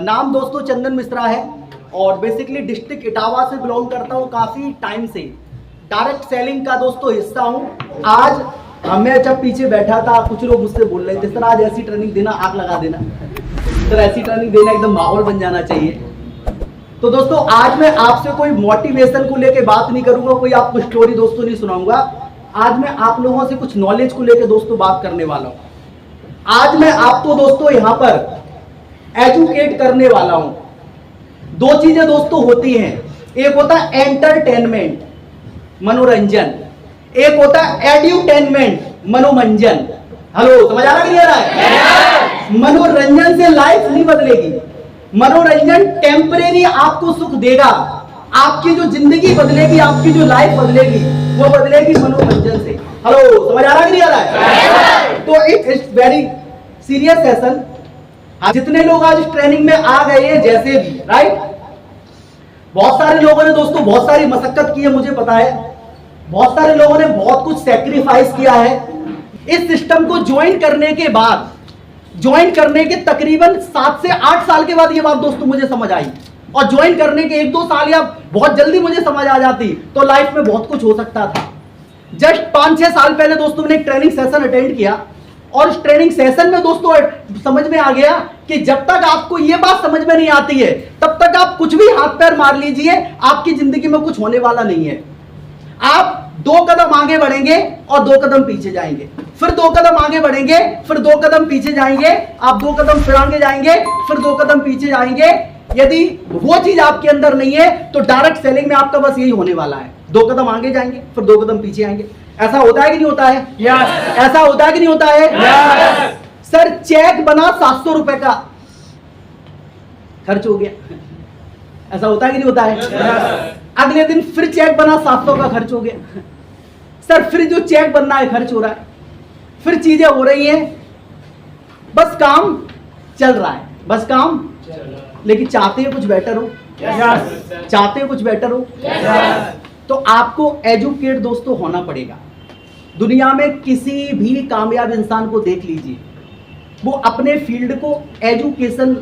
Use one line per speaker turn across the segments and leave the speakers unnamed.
नाम दोस्तों चंदन मिश्रा है और बेसिकली डिस्ट्रिक्ट इटावा से बिलोंग करता हूँ। काफ़ी टाइम से डायरेक्ट सेलिंग का दोस्तों हिस्सा हूँ। आज मैं जब पीछे बैठा था कुछ लोग मुझसे बोल रहे थे सर आज ऐसी ट्रेनिंग देना, आग लगा देना सर, ऐसी ट्रेनिंग देना, एकदम माहौल बन जाना चाहिए। तो दोस्तों आज मैं आपसे कोई मोटिवेशन को लेके बात नहीं करूंगा, कोई आपको स्टोरी दोस्तों नहीं सुनाऊंगा। आज मैं आप लोगों से कुछ नॉलेज को लेके दोस्तों बात करने वाला हूँ। आज मैं आपको दोस्तों यहाँ पर एजुकेट करने वाला हूं। दो चीजें दोस्तों होती हैं, एक होता है एंटरटेनमेंट मनोरंजन, एक होता है एड्यूटेनमेंट मनोमंजन। हेलो, समझ आ रहा नहीं आ रहा है? मनोरंजन से लाइफ नहीं बदलेगी, मनोरंजन टेम्परेरी आपको सुख देगा, आपकी जो जिंदगी बदलेगी, आपकी जो लाइफ बदलेगी वो बदलेगी मनोरंजन से। हेलो, समझ आ रहा नहीं आ रहा है? तो इट्स वेरी सीरियस सेशन। जितने लोग आज ट्रेनिंग में आ गए हैं जैसे भी, राइट, बहुत सारे लोगों ने दोस्तों बहुत सारी मशक्कत की है, मुझे पता है। बहुत सारे लोगों ने बहुत कुछ सैक्रिफाइस किया है। इस सिस्टम को ज्वाइन करने के बाद, ज्वाइन करने के तकरीबन 7 से 8 साल के बाद ये बात दोस्तों मुझे समझ आई, और ज्वाइन करने के 1-2 साल या बहुत जल्दी मुझे समझ आ जाती तो लाइफ में बहुत कुछ हो सकता था। जस्ट 5-6 साल पहले दोस्तों मैंने एक ट्रेनिंग सेशन अटेंड किया और उस ट्रेनिंग सेशन में दोस्तों समझ में आ गया कि जब तक आपको यह बात समझ में नहीं आती है तब तक आप कुछ भी हाथ पैर मार लीजिए, आपकी जिंदगी में कुछ होने वाला नहीं है। आप 2 कदम आगे बढ़ेंगे और 2 कदम पीछे जाएंगे, फिर 2 कदम आगे बढ़ेंगे, फिर 2 कदम पीछे जाएंगे, आप 2 कदम फिर आगे जाएंगे, फिर 2 कदम पीछे जाएंगे। यदि वो चीज आपके अंदर नहीं है तो डायरेक्ट सेलिंग में आपका बस यही होने वाला है, 2 कदम आगे जाएंगे फिर 2 कदम पीछे आएंगे। ऐसा होता है कि नहीं होता है? yes. ऐसा होता है कि नहीं होता है? yes. सर चेक बना 700 रुपए का, खर्च हो गया, ऐसा होता है कि नहीं होता है? yes. अगले दिन फिर चेक बना 700 का, खर्च हो गया। सर फिर जो चेक बनना है खर्च हो रहा है, फिर चीजें हो रही हैं, बस काम चल रहा है, बस काम, लेकिन चाहते हैं कुछ बेटर हो, yes. चाहते हैं कुछ बेटर हो, yes. तो आपको एजुकेट दोस्तों होना पड़ेगा। दुनिया में किसी भी कामयाब इंसान को देख लीजिए, वो अपने फील्ड को एजुकेशन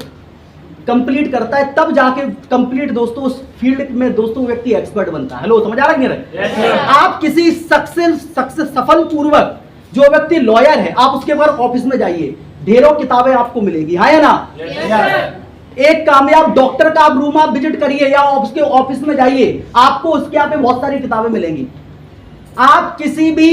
कंप्लीट करता है, तब जाके कंप्लीट दोस्तों उस फील्ड में दोस्तों व्यक्ति एक्सपर्ट बनता है। हेलो, समझ आ रहा है? yes, आप किसी सक्सेस सफल पूर्वक जो व्यक्ति लॉयर है, आप उसके बाद ऑफिस में जाइए, ढेरों किताबें आपको मिलेगी, हाँ या ना? yes. एक कामयाब डॉक्टर का आप रूम आप विजिट करिए या उसके ऑफिस में जाइए, आपको उसके यहाँ पे बहुत सारी किताबें मिलेंगी। आप किसी भी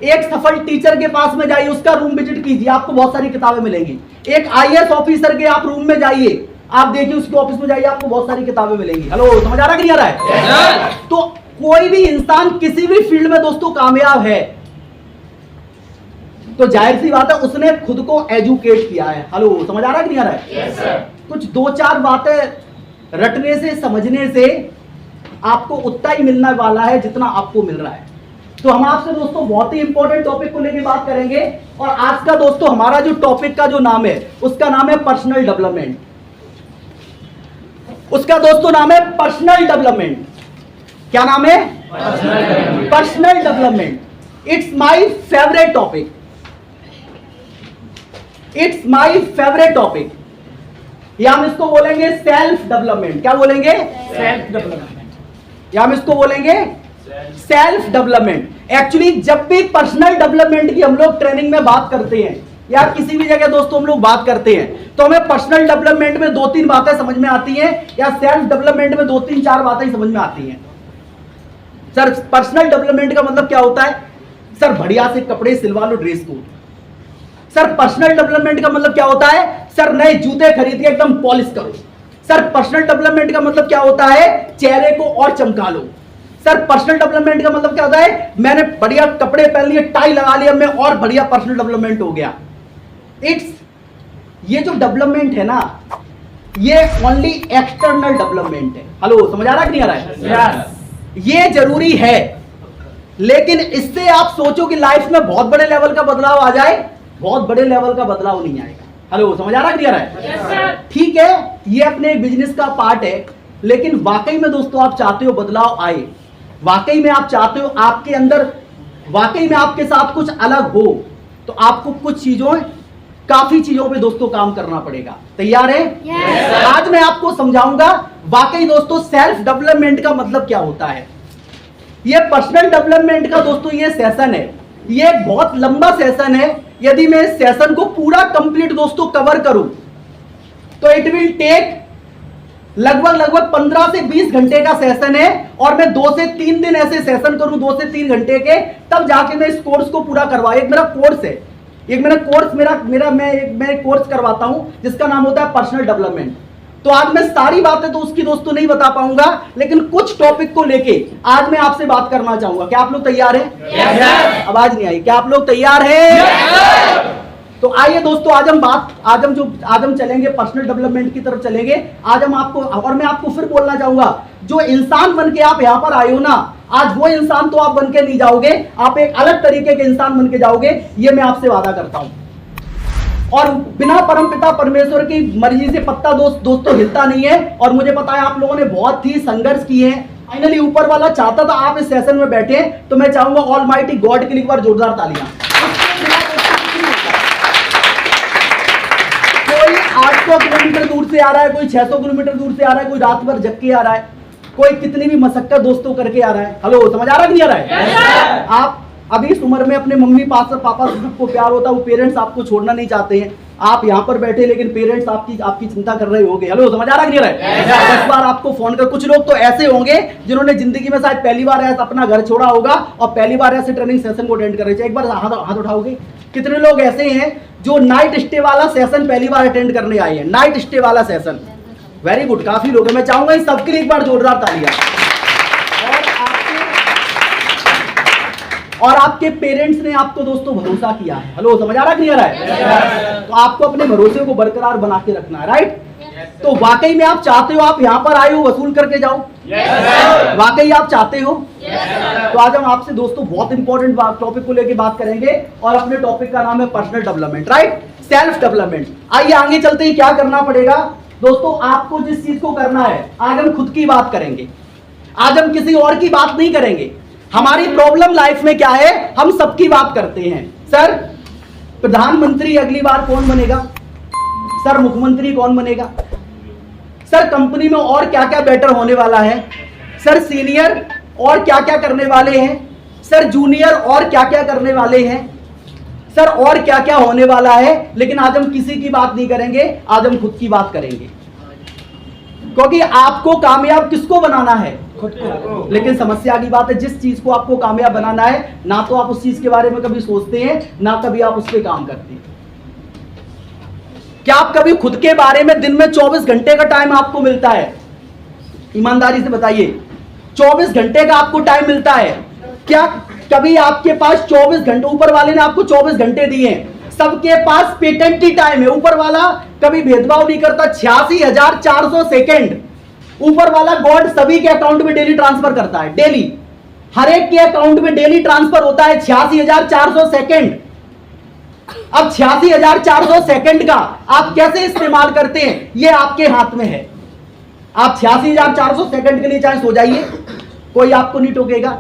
एक सफल टीचर के पास में जाइए, उसका रूम विजिट कीजिए, आपको बहुत सारी किताबें मिलेंगी। एक आईएएस ऑफिसर के आप रूम में जाइए, आप देखिए उसके ऑफिस में जाइए, आपको बहुत सारी किताबें मिलेंगी। हेलो, समझ आ रहा कि नहीं आ रहा है? yes. तो कोई भी इंसान किसी भी फील्ड में दोस्तों कामयाब है तो जाहिर सी बात है उसने खुद को एजुकेट किया है। हेलो, समझ आ रहा है कि नहीं आ रहा है? yes, कुछ 2-4 बातें रटने से, समझने से आपको उतना ही मिलने वाला है जितना आपको मिल रहा है। तो हम आपसे दोस्तों बहुत ही इंपॉर्टेंट टॉपिक को लेकर बात करेंगे, और आज का दोस्तों हमारा जो टॉपिक का जो नाम है उसका नाम है पर्सनल डेवलपमेंट। उसका दोस्तों नाम है पर्सनल डेवलपमेंट। क्या नाम है? Personal development. It's my favourite topic, it's my favourite topic. या हम इसको बोलेंगे सेल्फ डेवलपमेंट। क्या बोलेंगे? Self development. या हम इसको बोलेंगे सेल्फ डेवलपमेंट। एक्चुअली जब भी पर्सनल डेवलपमेंट की हम लोग ट्रेनिंग में बात करते हैं या किसी भी जगह दोस्तों हम लोग बात करते हैं तो हमें पर्सनल डेवलपमेंट में 2-3 बातें समझ में आती हैं, या सेल्फ डेवलपमेंट में 2-3-4 बातें समझ में आती हैं। सर पर्सनल डेवलपमेंट का मतलब क्या होता है? सर बढ़िया से कपड़े सिलवा लो, dress code. Sir personal development का मतलब क्या होता है? सर नए जूते खरीद के एकदम पॉलिश करो। सर पर्सनल डेवलपमेंट का मतलब क्या होता है? चेहरे को और चमका लो। सर पर्सनल डेवलपमेंट का मतलब क्या होता है? मैंने बढ़िया कपड़े पहन लिए, टाई लगा लिया, मैं और बढ़िया पर्सनल डेवलपमेंट हो गया। ये जो डेवलपमेंट है ना, ये ओनली एक्सटर्नल डेवलपमेंट है। हेलो, समझ आ रहा है कि नहीं आ रहा है? yes. ये जरूरी है, लेकिन इससे आप सोचो कि लाइफ में बहुत बड़े लेवल का बदलाव आ जाए, बहुत बड़े लेवल का बदलाव नहीं आएगा। हेलो, समझ आ रहा है कि नहीं आ रहा है? yes, ठीक है, ये अपने बिजनेस का पार्ट है, लेकिन वाकई में दोस्तों आप चाहते हो बदलाव आए, वाकई में आप चाहते हो आपके अंदर, वाकई में आपके साथ कुछ अलग हो, तो आपको कुछ चीजों, काफी चीजों पे दोस्तों काम करना पड़ेगा। तैयार है? yes, आज मैं आपको समझाऊंगा वाकई दोस्तों सेल्फ डेवलपमेंट का मतलब क्या होता है। ये पर्सनल डेवलपमेंट का दोस्तों ये सेशन है, ये एक बहुत लंबा सेशन है। यदि मैं इस सेशन को पूरा कंप्लीट दोस्तों कवर करूं तो इट विल टेक लगभग 15 से 20 घंटे का सेशन है, और मैं 2 से 3 दिन ऐसे सेशन करूं 2 से 3 घंटे के, तब जाके मैं इस कोर्स को पूरा करवा। एक मेरा कोर्स है, एक मेरा कोर्स मैं कोर्स करवाता हूं जिसका नाम होता है पर्सनल डेवलपमेंट। तो आज मैं सारी बातें तो उसकी दोस्तों नहीं बता पाऊंगा, लेकिन कुछ टॉपिक को लेके आज मैं आपसे बात करना चाहूंगा। क्या आप लोग तैयार हैं? yes. आवाज नहीं आई, क्या आप लोग तैयार हैं? yes. तो आइए दोस्तों, आज हम चलेंगे पर्सनल डेवलपमेंट की तरफ चलेंगे। आज हम आपको, और मैं आपको फिर बोलना चाहूंगा, जो इंसान बन के आप यहाँ पर आए हो ना, आज वो इंसान तो आप बन के नहीं जाओगे, आप एक अलग तरीके के इंसान बन के जाओगे, ये मैं आपसे वादा करता हूं। और बिना परमपिता परमेश्वर की मर्जी से पत्ता दोस्तों हिलता नहीं है। और मुझे पता है आप लोगों ने बहुत ही संघर्ष किए हैं, फाइनली ऊपर वाला चाहता था आप इस सेशन में बैठे, तो मैं चाहूंगा ऑलमाइटी गॉड के लिए एक बार जोरदार तालियां। कोई 800 किलोमीटर दूर से आ रहा है, कोई 600 किलोमीटर दूर से आ रहा है, कोई रात भर जग के आ रहा है, कोई कितनी भी मशक्कत दोस्तों करके आ रहा है। हेलो, समझ आ रहा है कि नहीं आ रहा है? आप अभी इस उम्र में अपने मम्मी पापा से सबको प्यार होता है, वो पेरेंट्स आपको छोड़ना नहीं चाहते हैं। आप यहाँ पर बैठे लेकिन पेरेंट्स आपकी चिंता कर रहे होंगे। हेलो, समझ आ रहा है कि नहीं रहा है? 10 बार आपको फोन कर। कुछ लोग तो ऐसे होंगे जिन्होंने जिंदगी में शायद पहली बार ऐसा अपना घर छोड़ा होगा और पहली बार ऐसे ट्रेनिंग सेशन को अटेंड कर रहे थे। एक बार हाथ उठाओगे। कितने लोग ऐसे हैं जो नाइट स्टे वाला सेशन पहली बार अटेंड करने आए हैं? नाइट स्टे वाला सेशन, वेरी गुड, काफी लोग हैं। मैं चाहूंगा इन सबके लिए एक बार जोरदार तालियां। और आपके पेरेंट्स ने आपको दोस्तों भरोसा किया है। हेलो, समझ आ रहा है कि नहीं आ रहा है? तो आपको अपने भरोसे को बरकरार बना के रखना है, राइट? तो वाकई में आप चाहते हो आप यहाँ पर आए हो वसूल करके जाओ? वाकई आप चाहते हो? तो आज हम आपसे दोस्तों बहुत इंपॉर्टेंट टॉपिक को लेके बात करेंगे, और अपने टॉपिक का नाम है personal development, right? Self development. आइए आगे चलते हैं। क्या करना पड़ेगा दोस्तों? आपको जिस चीज को करना है, आज हम खुद की बात करेंगे, आज हम किसी और की बात नहीं करेंगे। हमारी प्रॉब्लम लाइफ में क्या है, हम सबकी बात करते हैं। सर, प्रधानमंत्री अगली बार कौन बनेगा? सर, मुख्यमंत्री कौन बनेगा? सर, कंपनी में और क्या क्या बेटर होने वाला है? सर, सीनियर और क्या क्या करने वाले हैं? सर, जूनियर और क्या क्या करने वाले हैं? सर, और क्या क्या होने वाला है? लेकिन आज हम किसी की बात नहीं करेंगे, आज हम खुद की बात करेंगे। क्योंकि आपको कामयाब किसको बनाना है? खुद को। लेकिन समस्या की बात है, जिस चीज को आपको कामयाब बनाना है, ना तो आप उस चीज के बारे में कभी सोचते हैं, ना कभी आप उस पर काम करते हैं। क्या आप कभी खुद के बारे में दिन में 24 घंटे का टाइम आपको मिलता है? ईमानदारी से बताइए, 24 घंटे का आपको टाइम मिलता है? क्या कभी आपके पास 24 घंटे, ऊपर वाले ने आपको 24 घंटे दिए हैं, सबके पास पेटेंटी टाइम है। ऊपर वाला कभी भेदभाव नहीं करता। 86,400 सेकेंड ऊपर वाला गॉड सभी के अकाउंट में डेली ट्रांसफर करता है। डेली हर एक के अकाउंट में डेली ट्रांसफर होता है 86,400 सेकेंड। अब 86,400 सेकेंड का आप कैसे इस्तेमाल करते हैं, ये आपके हाथ में है। आप 86,400 सेकेंड के लिए चाहे सो जाइए, कोई आपको नहीं टोकेगा।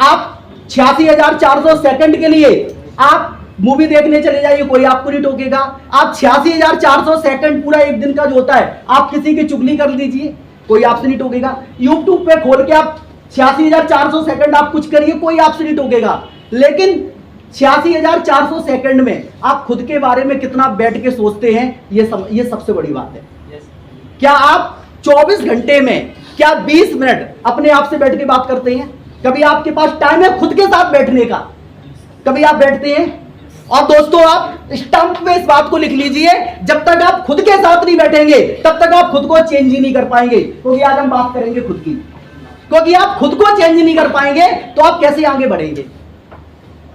आप 86,400 सेकेंड के लिए आप मूवी देखने चले जाइए, कोई आपको नहीं टोकेगा। आप 86,400 सेकंड पूरा एक दिन का जो होता है, आप किसी की चुगली कर लीजिए, कोई आपसे नहीं टोकेगा। यूट्यूब पे खोल के आप 86,400 सेकंड आप कुछ करिए, कोई आपसे नहीं टोकेगा। लेकिन 86,400 सेकंड में आप खुद के बारे में कितना बैठ के सोचते हैं, ये सबसे बड़ी बात है। क्या आप 24 घंटे में क्या 20 मिनट अपने आप से बैठ के बात करते हैं? कभी आपके पास टाइम है खुद के साथ बैठने का? कभी आप बैठते हैं? और दोस्तों, आप स्टंप पे इस बात को लिख लीजिए, जब तक आप खुद के साथ नहीं बैठेंगे तब तक आप खुद को चेंज ही नहीं कर पाएंगे। क्योंकि आज हम बात करेंगे खुद की। क्योंकि आप खुद को चेंज नहीं कर पाएंगे तो आप कैसे आगे बढ़ेंगे?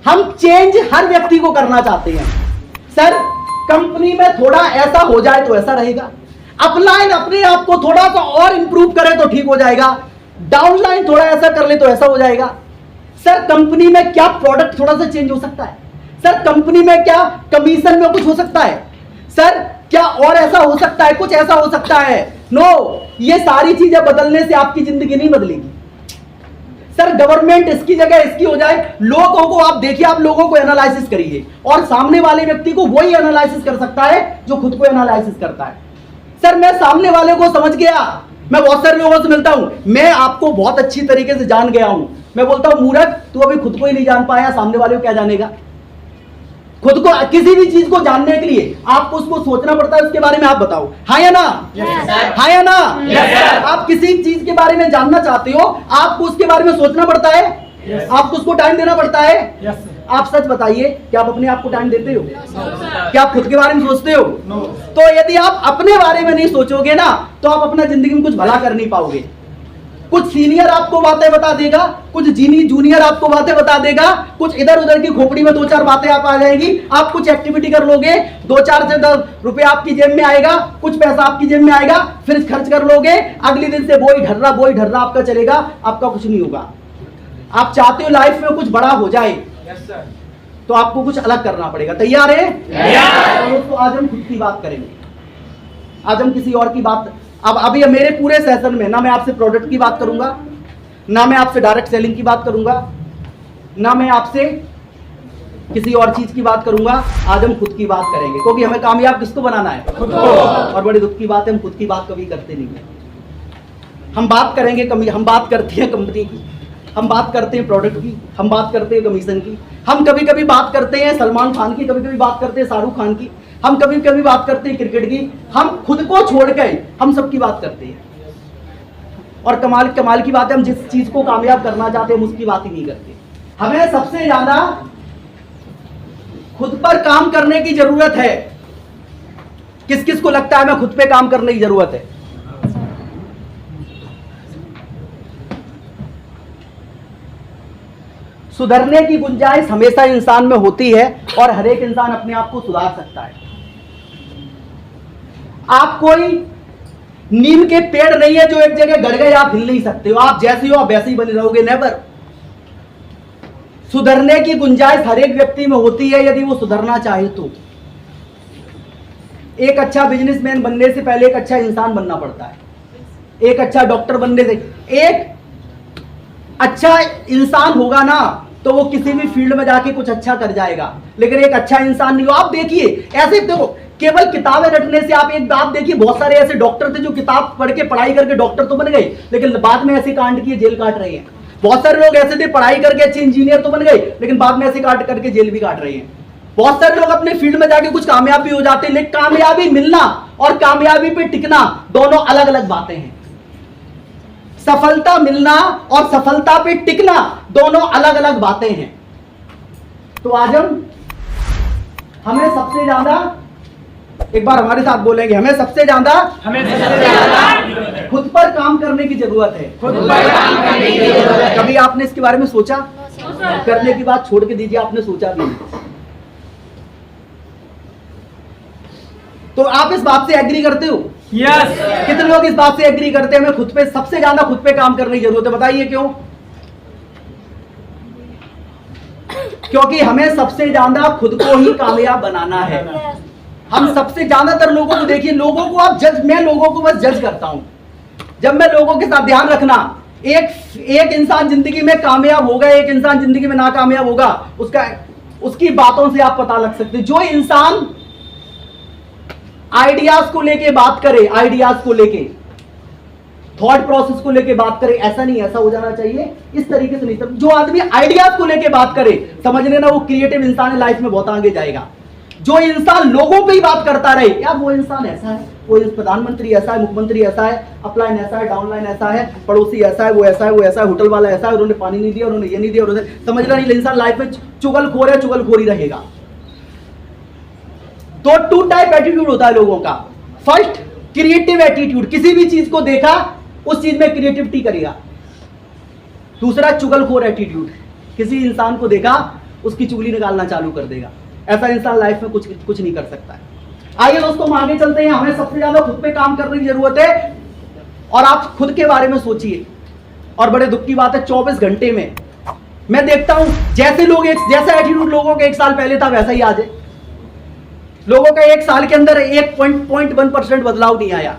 हम चेंज हर व्यक्ति को करना चाहते हैं। सर, कंपनी में थोड़ा ऐसा हो जाए तो ऐसा रहेगा, अपलाइन अपने आप को थोड़ा सा और इंप्रूव करे तो ठीक हो जाएगा, डाउनलाइन थोड़ा ऐसा कर ले तो ऐसा हो जाएगा। सर, कंपनी में क्या प्रोडक्ट थोड़ा सा चेंज हो सकता है? सर, कंपनी में क्या कमीशन में कुछ हो सकता है? सर, क्या और ऐसा हो सकता है, कुछ ऐसा हो सकता है? नो, ये सारी चीजें बदलने से आपकी जिंदगी नहीं बदलेगी। सर, गवर्नमेंट इसकी जगह इसकी हो जाए, लोगों को आप देखिए, आप लोगों को एनालिसिस करिए और सामने वाले व्यक्ति को वही एनालिसिस कर सकता है जो खुद को एनालिसिस करता है। सर मैं सामने वाले को समझ गया, मैं बहुत सारे लोगों से मिलता हूं, मैं आपको बहुत अच्छी तरीके से जान गया हूं, मैं बोलता हूं मूर्ख तू अभी खुद को ही नहीं जान पाया, सामने वाले को क्या जानेगा। खुद को किसी भी चीज को जानने के लिए आपको उसको सोचना पड़ता है, उसके बारे में आप बताओ, हाँ या ना? हाँ या ना? आप किसी चीज के बारे में जानना चाहते हो, आपको उसके बारे में सोचना पड़ता है, आपको उसको टाइम देना पड़ता है। आप सच बताइए कि आप अपने आप को टाइम देते हो? क्या आप खुद के बारे में सोचते हो? तो यदि आप अपने बारे में नहीं सोचोगे ना तो आप अपना जिंदगी में कुछ भला कर नहीं पाओगे। कुछ सीनियर आपको बातें बता देगा, कुछ जूनियर आपको बातें बता देगा, कुछ इधर उधर की खोपड़ी में 2-4 बातें आप आ जाएगी, आप कुछ एक्टिविटी कर लोगे, 2-4 से 10 रुपए आपकी जेब में आएगा, कुछ पैसा आपकी जेब में आएगा, फिर खर्च कर लोगे, अगले दिन से बोई ढर्रा आपका चलेगा, आपका कुछ नहीं होगा। आप चाहते हो लाइफ में कुछ बड़ा हो जाए, तो आपको कुछ अलग करना पड़ेगा। तैयार है? तो आज हम खुद की बात करेंगे, आज हम किसी और की बात। अब अभी मेरे पूरे सेशन में ना मैं आपसे प्रोडक्ट की बात करूंगा, ना मैं आपसे डायरेक्ट सेलिंग की बात करूंगा, ना मैं आपसे किसी और चीज की बात करूंगा। आज हम खुद की बात करेंगे, क्योंकि हमें कामयाब किसको बनाना है? खुद को। और बड़ी दुख की बात है हम खुद की बात कभी करते नहीं है। हम बात करेंगे हम बात करते हैं कंपनी की, हम बात करते हैं प्रोडक्ट की, हम बात करते हैं कमीशन की, हम कभी कभी बात करते हैं सलमान खान की, कभी कभी बात करते हैं शाहरुख खान की, हम कभी कभी बात करते हैं क्रिकेट की। हम खुद को छोड़ के हम सबकी बात करते हैं। और कमाल की बात है, हम जिस चीज को कामयाब करना चाहते हैं हम उसकी बात ही नहीं करते। हमें सबसे ज्यादा खुद पर काम करने की जरूरत है। किस किस को लगता है हमें खुद पे काम करने की जरूरत है? सुधरने की गुंजाइश हमेशा इंसान में होती है और हर एक इंसान अपने आप को सुधार सकता है। आप कोई नीम के पेड़ नहीं है जो एक जगह गड़ गए आप हिल नहीं सकते हो, आप जैसे हो आप वैसे ही बने रहोगे, नेवर। सुधरने की गुंजाइश हर एक व्यक्ति में होती है यदि वो सुधरना चाहे तो। एक अच्छा बिजनेसमैन बनने से पहले एक अच्छा इंसान बनना पड़ता है। एक अच्छा डॉक्टर बनने से, एक अच्छा इंसान होगा ना तो वो किसी भी फील्ड में जाके कुछ अच्छा कर जाएगा, लेकिन एक अच्छा इंसान नहीं हो। आप देखिए ऐसे देखो, केवल किताबें रटने से आप देखिए बहुत सारे ऐसे डॉक्टर थे जो किताब पढ़ के पढ़ाई करके डॉक्टर तो बन गए, लेकिन बाद में ऐसे कांड किए जेल काट रहे हैं। बहुत सारे लोग ऐसे थे पढ़ाई करके अच्छे इंजीनियर तो बन गए, लेकिन बाद में ऐसे काट करके जेल भी काट रहे हैं। बहुत सारे लोग अपने फील्ड में जाके कुछ कामयाब भी हो जाते हैं, लेकिन कामयाबी मिलना और कामयाबी पे टिकना दोनों अलग अलग बातें हैं। सफलता मिलना और सफलता पे टिकना दोनों अलग अलग बातें हैं। तो आज हमें सबसे ज्यादा, एक बार हमारे साथ बोलेंगे, हमें सबसे ज्यादा खुद पर काम करने की जरूरत है। खुद पर काम करने की जरूरत है। कभी आपने इसके बारे में सोचा? करने की बात छोड़ के दीजिए, आपने सोचा भी नहीं। तो आप इस बात से एग्री करते हो? यस। कितने लोग इस बात से एग्री करते हैं हमें खुद पे सबसे ज्यादा खुद पे काम करने की जरूरत है? बताइए क्यों? क्योंकि हमें सबसे ज्यादा खुद को ही कामयाब बनाना है। हम सबसे ज्यादातर लोगों को देखिए, लोगों को आप मैं लोगों को बस जज करता हूं। जब मैं लोगों के साथ, ध्यान रखना, एक इंसान जिंदगी में कामयाब होगा, एक इंसान जिंदगी में नाकामयाब होगा, उसकी बातों से आप पता लग सकते। जो इंसान आइडियाज को लेके बात करे, आइडियाज को लेके, थॉट प्रोसेस को लेके बात करे, ऐसा नहीं ऐसा हो जाना चाहिए, इस तरीके से नहीं। जो आदमी आइडियाज को लेके बात करे, समझ लेना वो क्रिएटिव इंसान है, लाइफ में बहुत आगे जाएगा। जो इंसान लोगों पे ही बात करता रहे, यार वो इंसान ऐसा है, वो प्रधानमंत्री ऐसा है, मुख्यमंत्री ऐसा है, अपलाइन ऐसा है, डाउनलाइन ऐसा है, पड़ोसी ऐसा है, वो ऐसा है, वो ऐसा है, होटल वाला ऐसा है, उन्होंने पानी नहीं दिया, उन्होंने ये नहीं दिया, उन्होंने, समझना नहीं। इंसान लाइफ में चुगलखोर है, चुगलखोरी रहेगा। तो 2 टाइप एटीट्यूड होता है लोगों का। फर्स्ट, क्रिएटिव एटीट्यूड, किसी भी चीज को देखा उस चीज में क्रिएटिविटी करेगा। दूसरा, चुगलखोर एटीट्यूड, किसी इंसान को देखा उसकी चुगली निकालना चालू कर देगा। ऐसा इंसान लाइफ में कुछ नहीं कर सकता है। आइए दोस्तों हम आगे चलते हैं। हमें सबसे ज्यादा खुद पे काम करने की जरूरत है और आप खुद के बारे में सोचिए। और बड़े दुख की बात है, 24 घंटे में मैं देखता हूं जैसा एटीट्यूड लोगों का 1 साल पहले था वैसा ही आज है। लोगों का 1 साल के अंदर 1.1% बदलाव नहीं आया।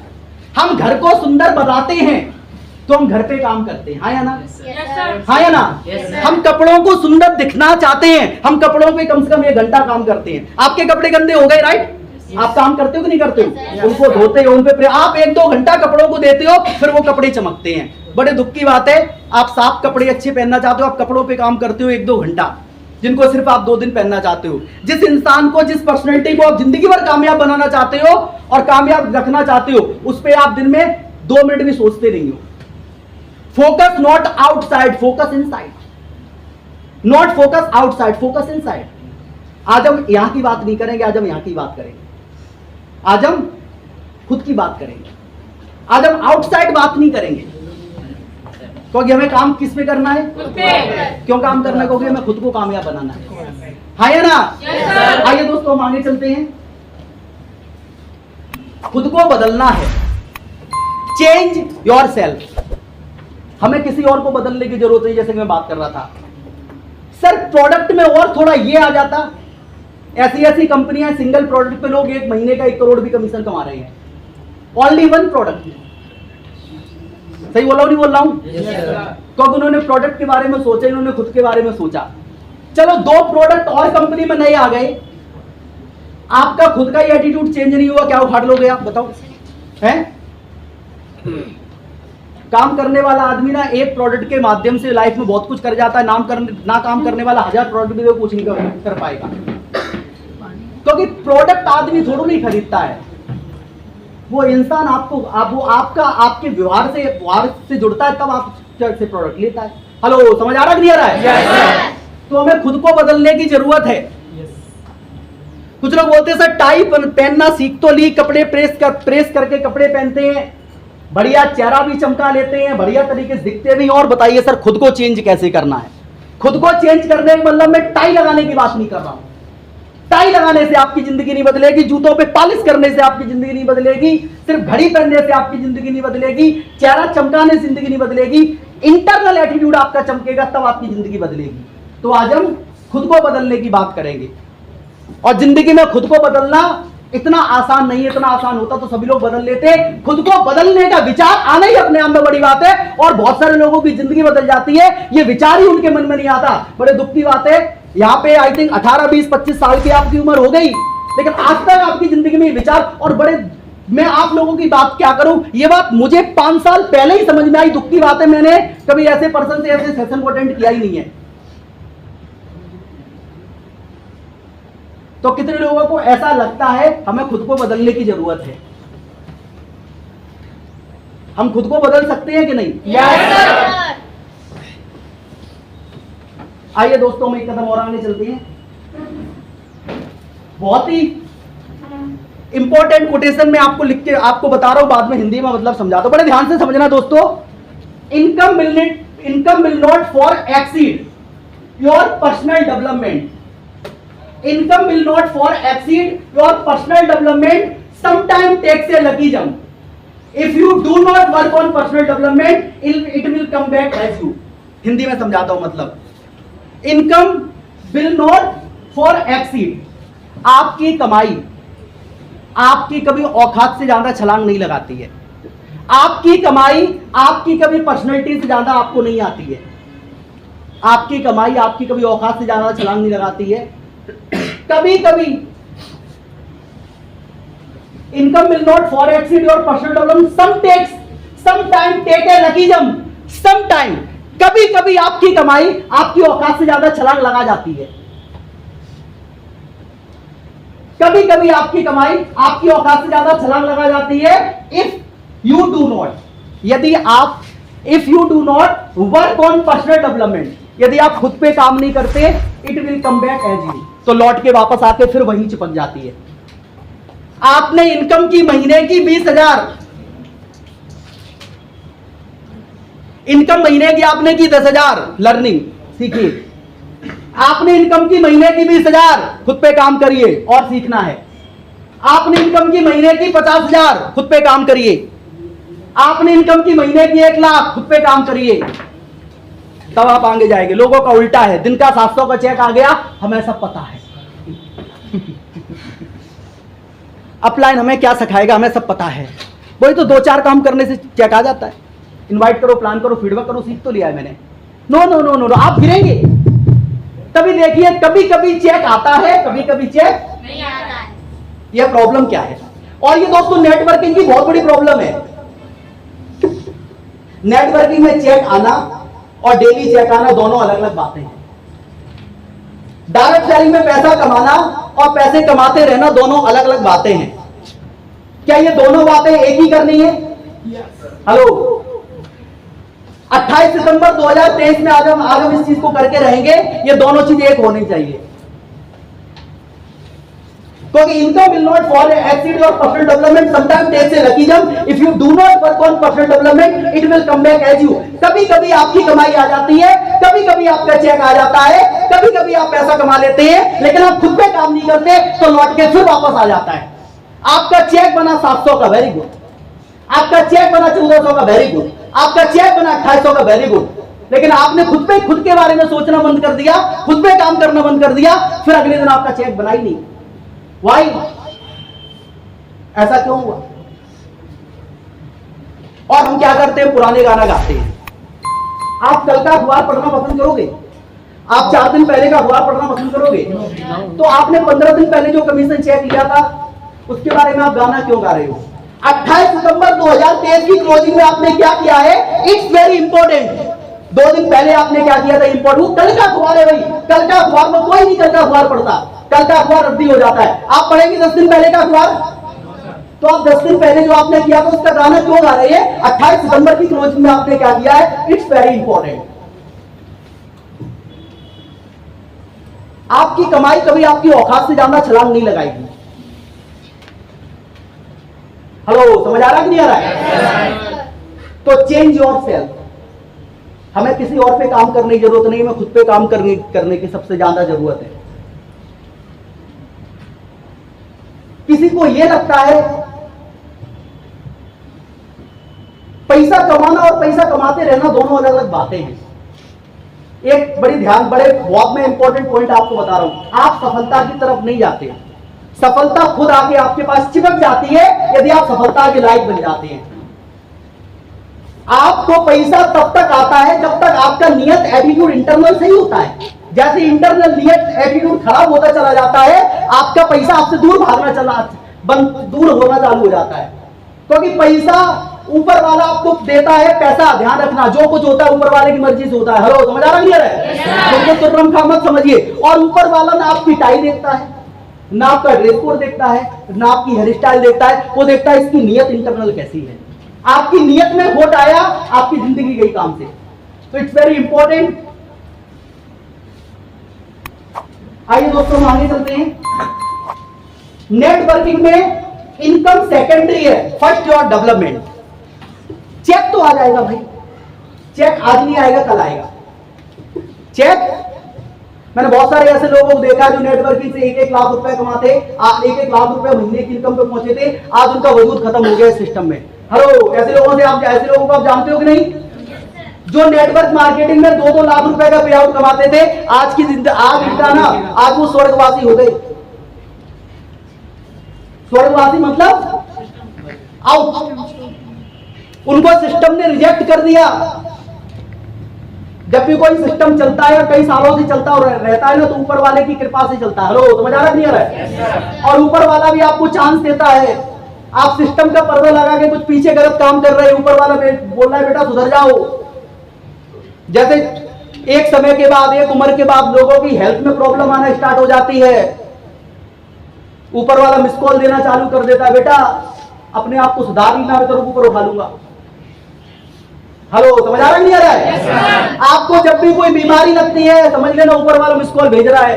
हम घर को सुंदर बनाते हैं तो हम घर पे काम करते हैं, हाँ या ना? हाँ या ना? हम कपड़ों को सुंदर दिखना चाहते हैं, हम कपड़ों पे कम से कम 1 घंटा काम करते हैं। आपके कपड़े गंदे हो गए, राइट? आप काम करते हो कि नहीं करते हो? उनको धोते हो, उन पे आप 1-2 घंटा कपड़ों को देते हो, फिर वो कपड़े चमकते हैं। बड़े दुख की बात है, आप साफ कपड़े अच्छे पहनना चाहते हो, आप कपड़ों पे काम करते हो 1-2 घंटा, जिनको सिर्फ आप 2 दिन पहनना चाहते हो। जिस इंसान को, जिस पर्सनैलिटी को आप जिंदगी भर कामयाब बनाना चाहते हो और कामयाब रखना चाहते हो, उस पर आप दिन में 2 मिनट भी सोचते नहीं हो। Focus not outside, focus inside. Not focus outside, focus inside. आज हम यहां की बात नहीं करेंगे, आज हम यहां की बात करेंगे। आज हम खुद की बात करेंगे, आज हम आउटसाइड बात नहीं करेंगे। क्योंकि हमें काम किस पे करना है? क्यों काम करना है? क्योंकि हमें खुद को कामयाब बनाना है। हाँ या ना? आइए दोस्तों, हम आगे चलते हैं। खुद को बदलना है, चेंज योर सेल्फ। हमें किसी और को बदलने की जरूरत नहीं। जैसे कि मैं बात कर रहा था, सर प्रोडक्ट में और थोड़ा ये आ जाता। ऐसी कंपनियां, सिंगल प्रोडक्ट पे लोग 1 महीने का 1 करोड़ भी कमीशन कमा रहे हैं, ओनली 1 प्रोडक्ट। सही बोला नहीं बोल रहा हूं? क्योंकि उन्होंने प्रोडक्ट के बारे में सोचा, इन्होंने खुद के बारे में सोचा। चलो 2 प्रोडक्ट और कंपनी में नए आ गए, आपका खुद का ही एटीट्यूड चेंज नहीं हुआ, क्या उखाड़ लोगे आप? बताओ। हैं? काम करने वाला आदमी ना 1 प्रोडक्ट के माध्यम से लाइफ में बहुत कुछ कर जाता है। ना काम करने वाला 1000 प्रोडक्ट भी कुछ नहीं कर पाएगा। क्योंकि प्रोडक्ट आदमी थोड़ा नहीं खरीदता है, वो इंसान आपके व्यवहार से जुड़ता है, तब आप से प्रोडक्ट लेता है। हेलो, समझ आ रहा नहीं आ रहा है? तो हमें खुद को बदलने की जरूरत है। कुछ लोग बोलते हैं सर टाई पहनना सीख तो ली, कपड़े प्रेस करके कपड़े पहनते हैं, बढ़िया चेहरा भी चमका लेते हैं, बढ़िया तरीके से दिखते भी। और बताइए सर खुद को चेंज कैसे करना है? खुद को चेंज करने का मतलब मैं टाई लगाने की बात नहीं कर रहा हूं। टाई लगाने से आपकी जिंदगी नहीं बदलेगी, जूतों पे पॉलिश करने से आपकी जिंदगी नहीं बदलेगी, सिर्फ घड़ी पहनने से आपकी जिंदगी नहीं बदलेगी, चेहरा चमकाने से जिंदगी नहीं बदलेगी। इंटरनल एटीट्यूड आपका चमकेगा, तब आपकी जिंदगी बदलेगी। तो आज हम खुद को बदलने की बात करेंगे। और जिंदगी में खुद को बदलना इतना आसान नहीं है। इतना आसान होता तो सभी लोग बदल लेते। खुद को बदलने का विचार आना ही अपने आप में बड़ी बात है। और बहुत सारे लोगों की जिंदगी बदल जाती है, ये विचार ही उनके मन में नहीं आता। बड़े दुख की बात है, यहाँ पे आई थिंक 18, 20, 25 साल की आपकी उम्र हो गई, लेकिन आज तक आपकी जिंदगी में विचार। और बड़े, मैं आप लोगों की बात क्या करूं, ये बात मुझे 5 साल पहले ही समझ में आई। दुख की बात है, मैंने कभी ऐसे पर्सन से ऐसे सेशन को अटेंड किया ही नहीं है। तो कितने लोगों को ऐसा लगता है हमें खुद को बदलने की जरूरत है? हम खुद को बदल सकते हैं कि नहीं?
यस।
आइए दोस्तों, हम एक कदम और आगे चलते हैं। बहुत ही इंपॉर्टेंट कोटेशन में आपको लिख के आपको बता रहा हूं, बाद में हिंदी में मतलब समझाता हूं। बड़े ध्यान से समझना दोस्तों। Income will not for exceed your personal development. Income will not for exceed your personal development. Sometime takes a lucky jump. If you do not work on personal development, it will come back as you. Hindi में समझाता हूं मतलब, Income will not for exceed. आपकी कमाई आपकी कभी औकात से ज्यादा छलांग नहीं लगाती है। आपकी कमाई आपकी कभी पर्सनैलिटी से ज्यादा आपको नहीं आती है। आपकी कमाई आपकी कभी औकात से ज्यादा छलांग नहीं लगाती है। कभी कभी income will not for exceed your personal development. Sometime take a lucky jump. Sometime, कभी कभी आपकी कमाई आपकी औकात से ज्यादा छलांग लगा जाती है। कभी कभी आपकी कमाई आपकी औकात से ज्यादा छलांग लगा जाती है। If you do not, if you do not work on personal development, यदि आप खुद पे काम नहीं करते, it will come back as you, तो लौट के वापस आके फिर वहीं चिपक जाती है। आपने इनकम की महीने की 20,000, इनकम महीने की आपने की 10,000, लर्निंग सीखिए। आपने इनकम की महीने की 20,000, खुद पे काम करिए और सीखना है। आपने इनकम की महीने की 50,000, खुद पे काम करिए। आपने इनकम की महीने की 1 लाख, खुद पे काम करिए, तब आप आगे जाएंगे। लोगों का उल्टा है, दिन का 700 का चेक आ गया, हमें सब पता है। अपलाइन हमें क्या सिखाएगा, हमें सब पता है। वही तो 2-4 काम करने से चेक आ जाता है। इनवाइट करो, प्लान करो, फीडबैक करो, सीख तो लिया है मैंने। No no no no no, आप गिरेंगे। कभी देखिए, कभी कभी चेक आता है, कभी कभी चेक
नहीं आता है।
यह प्रॉब्लम क्या है? और ये दोस्तों नेटवर्किंग की बहुत बड़ी प्रॉब्लम है। नेटवर्किंग में चेक आना और डेली चेक आना दोनों अलग अलग बातें हैं। डायरेक्ट सेलिंग में पैसा कमाना और पैसे कमाते रहना दोनों अलग अलग बातें हैं। क्या ये दोनों बातें एक ही करनी है? हेलो, 28 सितंबर 2023 में आज हम इस चीज को करके रहेंगे। ये दोनों चीजें एक होनी चाहिए, क्योंकि income will not fall exceed your personal development. Sometime takes a lucky jump. If you do not work on personal development it will come back as you. कभी कभी आपकी कमाई आ जाती है, कभी कभी आपका चेक आ जाता है, कभी कभी आप पैसा कमा लेते हैं, लेकिन आप खुद पे काम नहीं करते तो लौट के फिर वापस आ जाता है। आपका चेक बना 700 का, वेरी गुड। आपका चेक बना 1400 का, वेरी गुड। आपका चेक बना 2800 का, वेरी गुड। लेकिन आपने खुद के बारे में सोचना बंद कर दिया, खुद पे काम करना बंद कर दिया, फिर अगले दिन आपका चेक बना ही नहीं। वाई? ऐसा क्यों हुआ? और हम क्या करते हैं? पुराने गाना गाते हैं। आप कल का अखबार पढ़ना पसंद करोगे? आप 4 दिन पहले का अखबार पढ़ना पसंद करोगे? तो आपने 15 दिन पहले जो कमीशन चेक लिया था उसके बारे में आप गाना क्यों गा रहे हो? 28 सितंबर 2023 की क्लोजिंग में आपने क्या किया है? It's very important. 2 दिन पहले आपने क्या किया था? इंपॉर्टेंट। कल का अखबार है भाई, कल का अखबार में कोई नहीं कल का अखबार पढ़ता, कल का अखबार रद्दी हो जाता है। आप पढ़ेंगे 10 दिन पहले का अखबार, तो आप 10 दिन पहले जो आपने किया था उसका गाना क्यों गा रहे हैं? 28 सितंबर की क्लोजिंग में आपने क्या किया है? It's very important. आपकी कमाई कभी आपकी औकात से ज्यादा छलांग नहीं लगाएगी। हेलो, समझ आ रहा है कि नहीं आ रहा है? तो चेंज योर सेल्फ। हमें किसी और पे काम करने की जरूरत नहीं, हमें खुद पे काम करने की सबसे ज्यादा जरूरत है। किसी को यह लगता है पैसा कमाना और पैसा कमाते रहना दोनों अलग अलग बातें हैं। एक बहुत में इंपॉर्टेंट पॉइंट आपको बता रहा हूं। आप सफलता की तरफ नहीं जाते, सफलता खुद आके आपके पास चिपक जाती है यदि आप सफलता के लायक बन जाते हैं। आपको पैसा तब तक आता है जब तक आपका नियत एटीट्यूड इंटरनल सही होता है। जैसे इंटरनल नियत एटीट्यूड खराब होता चला जाता है, आपका पैसा आपसे दूर दूर होना चालू हो जाता है। क्योंकि पैसा ऊपर वाला आपको देता है। पैसा, ध्यान रखना, जो कुछ होता है ऊपर वाले की मर्जी से होता है। हेलो, समझ आ रहा नहीं है? तो तुर्रम खा मत समझिए। और ऊपर वाला ना आपकी टाई देखता है, ना आपका ड्रेस कोड देखता है, ना आपकी हेयर स्टाइल देखता है, वो देखता है इसकी नियत इंटरनल कैसी है। आपकी नियत में खोट आया, आपकी जिंदगी गई काम से। तो इट्स वेरी इंपॉर्टेंट। आइए दोस्तों, हम आगे चलते हैं। नेटवर्किंग में इनकम सेकेंडरी है, फर्स्ट योर डेवलपमेंट। चेक तो आ जाएगा भाई, चेक आज नहीं आएगा कल आएगा। चेक, मैंने बहुत सारे ऐसे लोगों को देखा जो नेटवर्किंग से 1-1 लाख रुपए कमाते, 1-1 लाख रुपए महीने की इनकम पे पहुंचे थे, आज उनका वजूद खत्म हो गया इस सिस्टम में। हेलो, ऐसे लोगों को आप जानते हो कि नहीं? जो नेटवर्क मार्केटिंग में 2-2 लाख रुपए का पे आउट कमाते थे, आज वो स्वर्गवासी हो गए। स्वर्गवासी मतलब आउट। उनको सिस्टम ने रिजेक्ट कर दिया। जब भी कोई सिस्टम चलता है और कई सालों से चलता और रहता है ना, तो ऊपर वाले की कृपा से चलता है। हेलो, समझ आ रहा नहीं आ रहा है? और ऊपर वाला भी आपको चांस देता है। आप सिस्टम का पर्दा लगा के कुछ पीछे गलत काम कर रहे हैं, ऊपर वाला बोल रहा है बेटा सुधर जाओ। जैसे एक समय के बाद, एक उम्र के बाद लोगों की हेल्थ में प्रॉब्लम आना स्टार्ट हो जाती है, ऊपर वाला मिस कॉल देना चालू कर देता है, बेटा अपने आप को सुधार लेना, मैं तेरे को ऊपर उठा लूंगा। हेलो, समझ आ रहा नहीं आ रहा है? आपको जब भी कोई बीमारी लगती है, समझ लेना ऊपर वाला मिस कॉल भेज रहा है।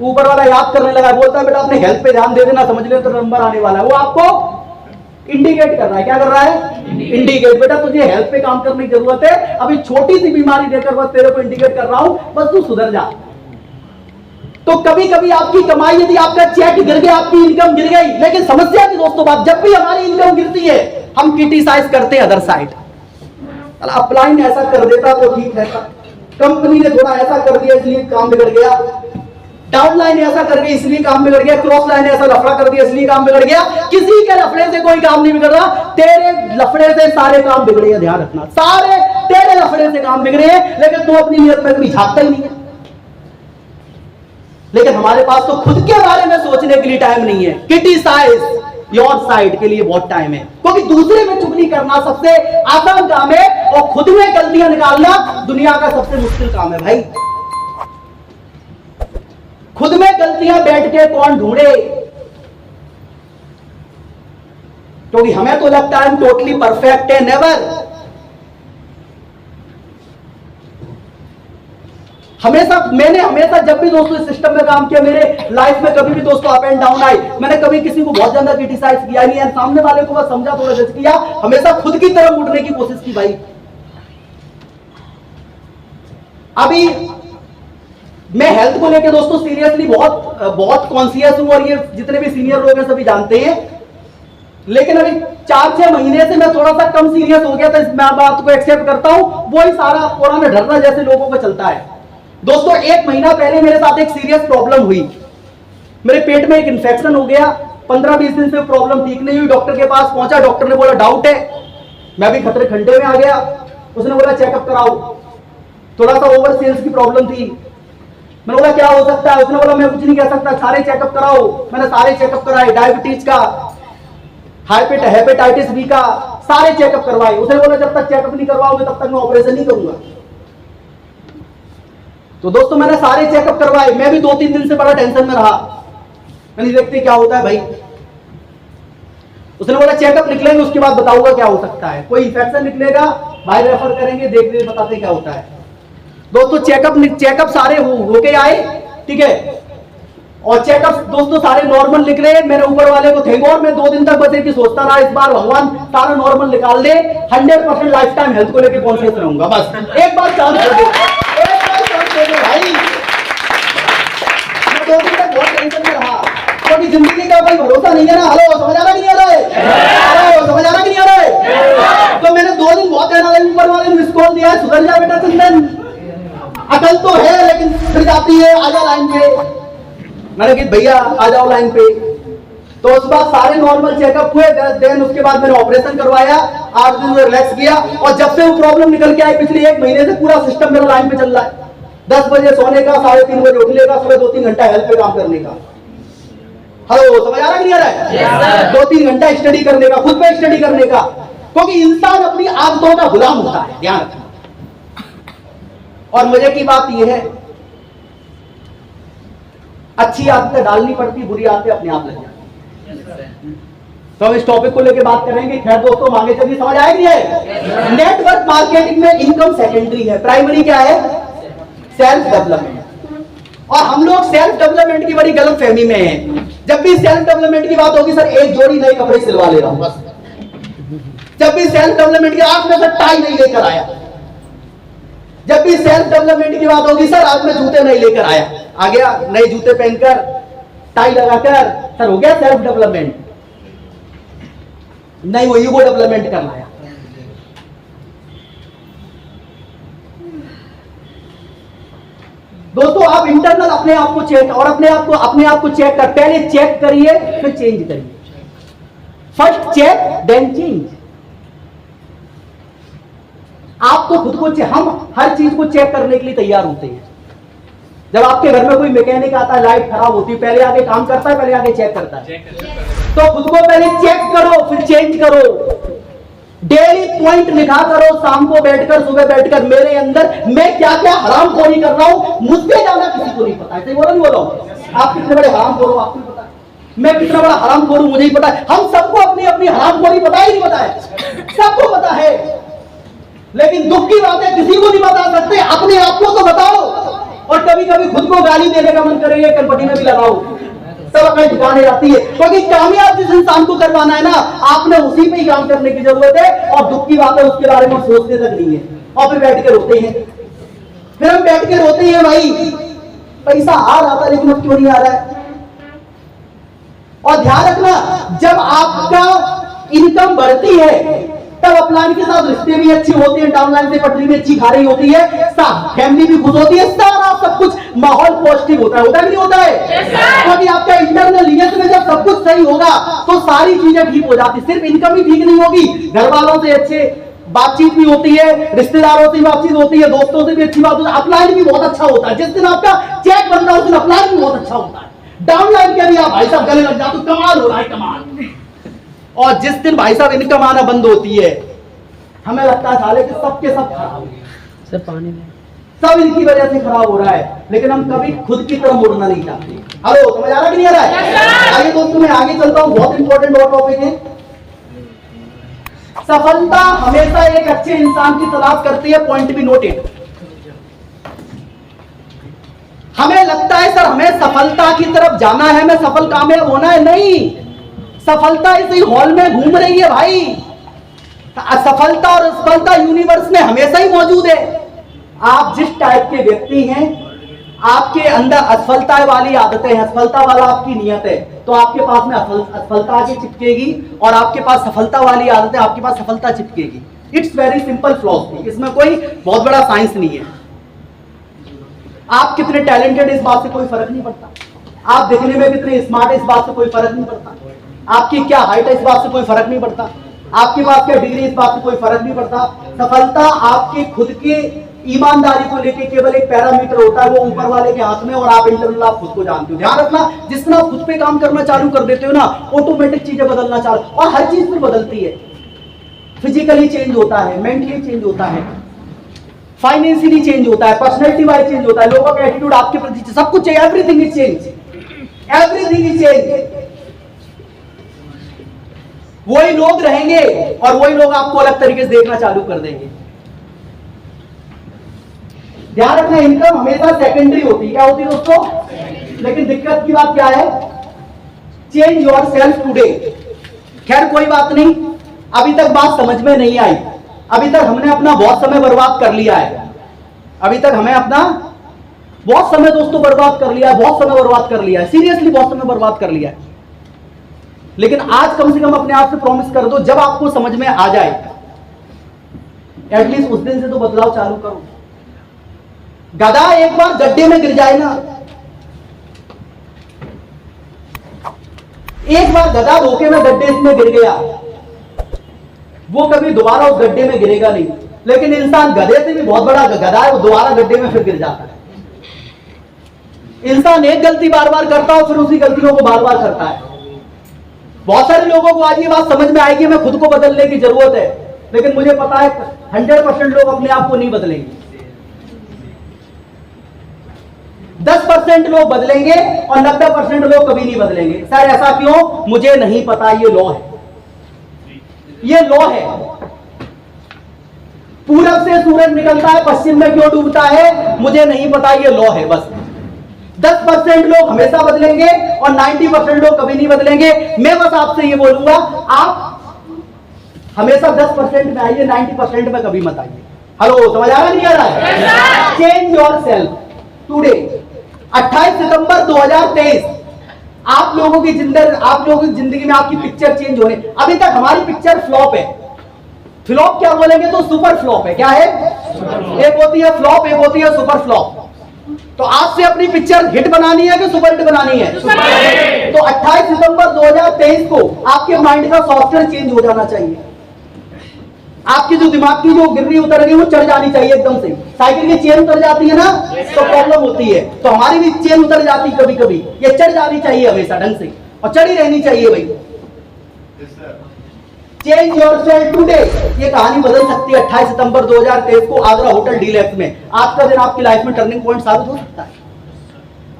ऊपर वाला याद करने लगा, बोलता है बेटा अपने हेल्थ पे ध्यान दे देना, समझ लेना तो नंबर आने वाला है। वो आपको इंडिकेट कर रहा है। क्या कर रहा है? इंडिकेट। बेटा तुझे हेल्थ पे काम करने की जरूरत है, अभी छोटी सी बीमारी देकर बस तेरे को इंडिकेट कर रहा हूं, बस तू सुधर जा। तो कभी कभी आपकी कमाई, यदि आपका चेक गिर गया, आपकी इनकम गिर गई, लेकिन समस्या की दोस्तों बात, जब भी हमारी इनकम गिरती है हम क्रिटिसाइज करते हैं अदर साइड। अपलाइन ऐसा कर देता तो ठीक रहता, कंपनी ने थोड़ा ऐसा कर दिया इसलिए काम बिगड़ गया, डाउनलाइन ऐसा कर गई इसलिए काम बिगड़ गया, क्रॉस लाइन ऐसा लफड़ा कर दिया इसलिए काम बिगड़ गया। किसी के लफड़े से कोई काम नहीं बिगड़ रहा, तेरे लफड़े से सारे काम बिगड़े हैं। ध्यान रखना, सारे तेरे लफड़े से काम बिगड़े हैं, लेकिन तू अपनी नियत में कभी झांकता ही नहीं है। लेकिन हमारे पास तो खुद के बारे में सोचने के लिए टाइम नहीं है। क्रिटिसाइज योर साइड के लिए बहुत टाइम है, क्योंकि दूसरे में चुगली करना सबसे आसान काम है और खुद में गलतियां निकालना दुनिया का सबसे मुश्किल काम है भाई। खुद में गलतियां बैठ के कौन ढूंढे, क्योंकि हमें तो लगता है हम टोटली परफेक्ट है। नेवर। मैंने हमेशा जब भी दोस्तों इस सिस्टम में काम किया, मेरे लाइफ में कभी भी दोस्तों अप एंड डाउन आई, मैंने कभी किसी को बहुत ज्यादा क्रिटिसाइज किया नहीं है, सामने वाले को बस समझा, थोड़ा जज किया, हमेशा खुद की तरफ उठने की कोशिश की भाई। अभी मैं हेल्थ को लेकर दोस्तों सीरियसली बहुत कॉन्शियस हूं, और ये जितने भी सीनियर लोग हैं सभी जानते हैं। लेकिन अभी 4-6 महीने से मैं थोड़ा सा कम सीरियस हो गया था, मैं बात को एक्सेप्ट करता हूं। वही सारा पुराना ढर्रा जैसे लोगों को चलता है। दोस्तों 1 महीना पहले मेरे साथ एक सीरियस प्रॉब्लम हुई। मेरे पेट में एक इन्फेक्शन हो गया। 15-20 दिन से प्रॉब्लम ठीक नहीं हुई। डॉक्टर के पास पहुंचा, डॉक्टर ने बोला डाउट है। मैं भी खतरे खंडे में आ गया। उसने बोला चेकअप कराओ। थोड़ा सा ओवर सेल्स की प्रॉब्लम थी। मैंने बोला क्या हो सकता है? उसने बोला मैं कुछ नहीं कह सकता, सारे चेकअप कराओ। मैंने सारे चेकअप कराए, डायबिटीज का, हेपेटाइटिस बी का, सारे चेकअप करवाए। उसने बोला जब तक चेकअप नहीं करवाओगे तब तक मैं ऑपरेशन नहीं करूंगा। तो दोस्तों मैंने सारे चेकअप करवाए। मैं भी 2-3 दिन से बड़ा टेंशन में रहा। मैंने देखते क्या होता है भाई। उसने बोला चेकअप निकलेंगे उसके बाद बताऊंगा क्या हो सकता है। कोई इंफेक्शन निकलेगा भाई, रेफर करेंगे, देखते बताते क्या होता है। दोस्तों चेकअप सारे होके आए, ठीक है, और चेकअप दोस्तों सारे नॉर्मल निकले। मेरे ऊपर वाले को थैंक गॉड। मैं 2 दिन तक बस एक ही सोचता रहा, इस बार भगवान सारा नॉर्मल निकाल दे, 100% लाइफ टाइम हेल्थ को लेकर कॉन्शियस रहूंगा। बस एक बार चांस दे दो, भाई। मैं 2 दिन तक बहुत टेंशन में रहा, क्योंकि जिंदगी का कोई भरोसा नहीं है ना। हेलो, समझ आ रहा कि नहीं आ रहा है? हेलो, समझ आ रहा कि नहीं आ रहा है? तो मैंने 2 दिन बहुत ऊपर वाले ने मिस कॉल दिया, सुधर जा बेटा चंदन, अकल तो है लेकिन फिर जाती है, आजा लाइन पे। मैंने कहा भैया आ जाओ लाइन पे। तो उस बाद सारे नॉर्मल चेकअप हुए। देन उसके बाद मैंने ऑपरेशन करवाया, 8 दिन में रिलैक्स किया, और जब से वो प्रॉब्लम निकल के आई पिछले 1 महीने से पूरा सिस्टम मेरा लाइन पे चल रहा है। 10 बजे सोने का, 3:30 बजे उठने का, सुबह 2-3 घंटा हेल्थ पे काम करने का। हेलो, समझ आ रहा कि नहीं आ रहा है? 2-3 घंटा स्टडी करने का, खुद पे स्टडी करने का, क्योंकि इंसान अपनी आदतों का गुलाम होता है, ध्यान रखना। और मजे की बात यह है, अच्छी आदतें डालनी पड़ती, बुरी आदतें अपने आप लग जाती। तो हम इस टॉपिक को लेकर बात करेंगे। खैर दोस्तों आगे चलिए, समझ आया नहीं है? नेटवर्क मार्केटिंग में इनकम सेकेंडरी है, प्राइमरी क्या है? Self development. और हम लोग सेल्फ डेवलपमेंट की बड़ी गलत फहमी में हैं। जब भी सेल्फ डेवलपमेंट की बात होगी, सर एक जोड़ी नए कपड़े सिलवा ले रहा हूं बस। जब भी सेल्फ डेवलपमेंट की, आज मैं सर टाई नहीं लेकर आया। जब भी सेल्फ डेवलपमेंट की बात होगी, सर आज मैं जूते नहीं लेकर आया। आ गया नए जूते पहनकर, टाई लगाकर, सर हो गया सेल्फ डेवलपमेंट? नहीं, वो ईगो डेवलपमेंट करना है। दोस्तों आप इंटरनल अपने आप को चेक, और अपने आप को चेक कर, पहले चेक करिए फिर चेंज करिए। First check then change. आपको खुद को, हम हर चीज को चेक करने के लिए तैयार होते हैं। जब आपके घर में कोई मैकेनिक आता है, लाइट खराब होती है, पहले आके काम करता है, पहले आके चेक करता है। तो खुद को पहले चेक करो फिर चेंज करो। डेली पॉइंट लिखा करो, शाम को बैठकर, सुबह बैठकर, मेरे अंदर मैं क्या क्या हरामखोरी कर रहा हूं, मुझसे ज्यादा किसी को नहीं पता। ऐसे बोला नहीं बोला हूं? आप कितने बड़े हरामखोर हो आपको पता है, मैं कितना बड़ा हरामखोर हूं मुझे ही पता है। हम सबको अपनी अपनी हरामखोरी पता ही नहीं पता है, सबको पता है, लेकिन दुख की बात है किसी को नहीं बता सकते। अपने आप को तो बताओ। और कभी कभी खुद को गाली देने का मन करेगा, कंपनी में भी लगाओ, सब अपने ठिकाने जाती है। क्योंकि कामयाब जिस इंसान को करवाना है ना, आपने उसी पे ही काम करने की जरूरत है। और दुख की बात है उसके बारे में सोचते तक नहीं है, और फिर बैठ के रोते हैं। फिर हम बैठ के रोते हैं, भाई पैसा आ रहा था लेकिन अब क्यों नहीं आ रहा है। और ध्यान रखना, जब आपका इनकम बढ़ती है तब अपलाइन के साथ रिश्ते भी अच्छे होते हैं, डाउनलाइन से पटरी में अच्छी खा रही होती है, फैमिली भी खुश होती है, सारा सब कुछ माहौल पॉजिटिव होता है कि नहीं होता है? क्योंकि आपका इंटरनल नियत में जब सब कुछ सही होगा तो सारी चीजें ठीक हो जाती। सिर्फ इनकम ही ठीक नहीं होगी, घर वालों से अच्छे बातचीत भी होती है, रिश्तेदारों से बातचीत होती है, दोस्तों से भी अच्छी बात होती है, अपलाइन भी बहुत अच्छा होता है। जिस दिन आपका चेक बन रहा है उस दिन अपलाइन भी बहुत अच्छा होता है। डाउनलाइन के भी आप भाई साहब गले लग जाते, तो कमाल हो रहा है, कमाल। और जिस दिन भाई साहब इनकम आना बंद होती है, हमें लगता है साले कि सबके सब खराब हो गए, सब पानी में, सब इनकी वजह से खराब हो रहा है। लेकिन हम कभी खुद की तरफ मुड़ना नहीं चाहते। हेलो, समझ आ रहा कि नहीं आ रहा है? आइए दोस्तों, मैं आगे चलता हूं, बहुत इंपॉर्टेंट और टॉपिक है। सफलता हमेशा एक अच्छे इंसान की तलाश करती है, पॉइंट बी नोटेड। हमें लगता है सर हमें सफलता की तरफ जाना है, हमें सफल कामयाब होना है, नहीं। सफलता इसी हॉल में घूम रही है भाई। असफलता और असफलता यूनिवर्स में हमेशा ही मौजूद है। आप जिस टाइप के व्यक्ति हैं, आपके अंदर असफलता वाली आदतें हैं, असफलता वाला आपकी नियत है, तो आपके पास में असफलता आके चिपकेगी, और आपके पास सफलता वाली आदतें, आपके पास सफलता चिपकेगी। इट्स वेरी सिंपल फिलॉसफी, इसमें कोई बहुत बड़ा साइंस नहीं है। आप कितने टैलेंटेड इस बात से कोई फर्क नहीं पड़ता, आप दिखने में कितने स्मार्ट है इस बात से कोई फर्क नहीं पड़ता, आपकी क्या हाइट है इस बात से कोई फर्क नहीं पड़ता, आपके पास क्या डिग्री इस बात से कोई फर्क नहीं पड़ता। सफलता आपके खुद के ईमानदारी को लेके केवल एक पैरामीटर होता है, वो ऊपर वाले के हाथ में, और आप इंटरनल आप खुद को जानते हो। ध्यान रखना, जिस दिन आप खुद पे काम करना चालू कर देते हो ना, ऑटोमेटिक चीजें बदलना चालू, और हर चीज फिर बदलती है। फिजिकली चेंज होता है, मेंटली चेंज होता है, फाइनेंशियली चेंज होता है, पर्सनैलिटी वाइज चेंज होता है, लोगों का एटीट्यूड आपके प्रति, सब कुछ, everything is change, everything is change. वही लोग रहेंगे और वही लोग आपको अलग तरीके से देखना चालू कर देंगे। ध्यान रखना, इनकम हमेशा सेकेंडरी होती है। क्या होती है दोस्तों? लेकिन दिक्कत की बात क्या है? Change your self today. खैर कोई बात नहीं, अभी तक बात समझ में नहीं आई, अभी तक हमने अपना बहुत समय बर्बाद कर लिया है, अभी तक हमें अपना बहुत समय दोस्तों बर्बाद कर लिया है, बहुत समय बर्बाद कर लिया है, सीरियसली बहुत समय बर्बाद कर लिया है। लेकिन आज कम से कम अपने आप से प्रॉमिस कर दो, जब आपको समझ में आ जाए, एटलीस्ट उस दिन से तो बदलाव चालू करो। गधा एक बार गड्ढे में गिर जाए ना, एक बार गधा धोखे में गड्ढे में गिर गया, वो कभी दोबारा उस गड्ढे में गिरेगा नहीं। लेकिन इंसान गधे से भी बहुत बड़ा गधा है, वो दोबारा गड्ढे में फिर गिर जाता है। इंसान एक गलती बार बार करता है, फिर उसी गलतियों को बार बार करता है। बहुत सारे लोगों को आज ये बात समझ में आएगी, मैं खुद को बदलने की जरूरत है, लेकिन मुझे पता है 100% लोग अपने आप को नहीं बदलेंगे। 10% लोग बदलेंगे और 90% लोग कभी नहीं बदलेंगे। सर ऐसा क्यों? मुझे नहीं पता, ये लॉ है, ये लॉ है। पूरब से सूरज निकलता है, पश्चिम में क्यों डूबता है मुझे नहीं पता, ये लॉ है बस। 10% लोग हमेशा बदलेंगे और 90% लोग कभी नहीं बदलेंगे। मैं बस आपसे ये बोलूंगा, आप हमेशा 10% में आइए, 90% में कभी मत आइए। हेलो, समझ आ रहा नहीं आ रहा है? Change your self today. 28 सितंबर 2023 आप लोगों की जिंदगी में आपकी पिक्चर चेंज होने। अभी तक हमारी पिक्चर फ्लॉप है। फ्लॉप क्या बोलेंगे तो सुपर फ्लॉप है। क्या है? एक होती है फ्लॉप, एक होती है सुपर फ्लॉप। तो आज से अपनी पिक्चर हिट बनानी है कि सुपर हिट बनानी है? तो 28 सितंबर 2023 को आपके माइंड का सॉफ्टवेयर चेंज हो जाना चाहिए। आपकी जो दिमाग की जो गिर्री उतर गई वो चढ़ जानी चाहिए एकदम से। साइकिल की चेन उतर जाती है ना तो प्रॉब्लम होती है, तो हमारी भी चेन उतर जाती है कभी कभी, ये चढ़ जानी चाहिए हमेशा ढंग से, और चढ़ी रहनी चाहिए भाई। चेंज योरसेल्फ टुडे, ये कहानी बदल सकती है। 28 सितंबर 2023 को आगरा होटल डीलैक्स में आज का दिन आपकी लाइफ में टर्निंग पॉइंट साबित हो सकता है।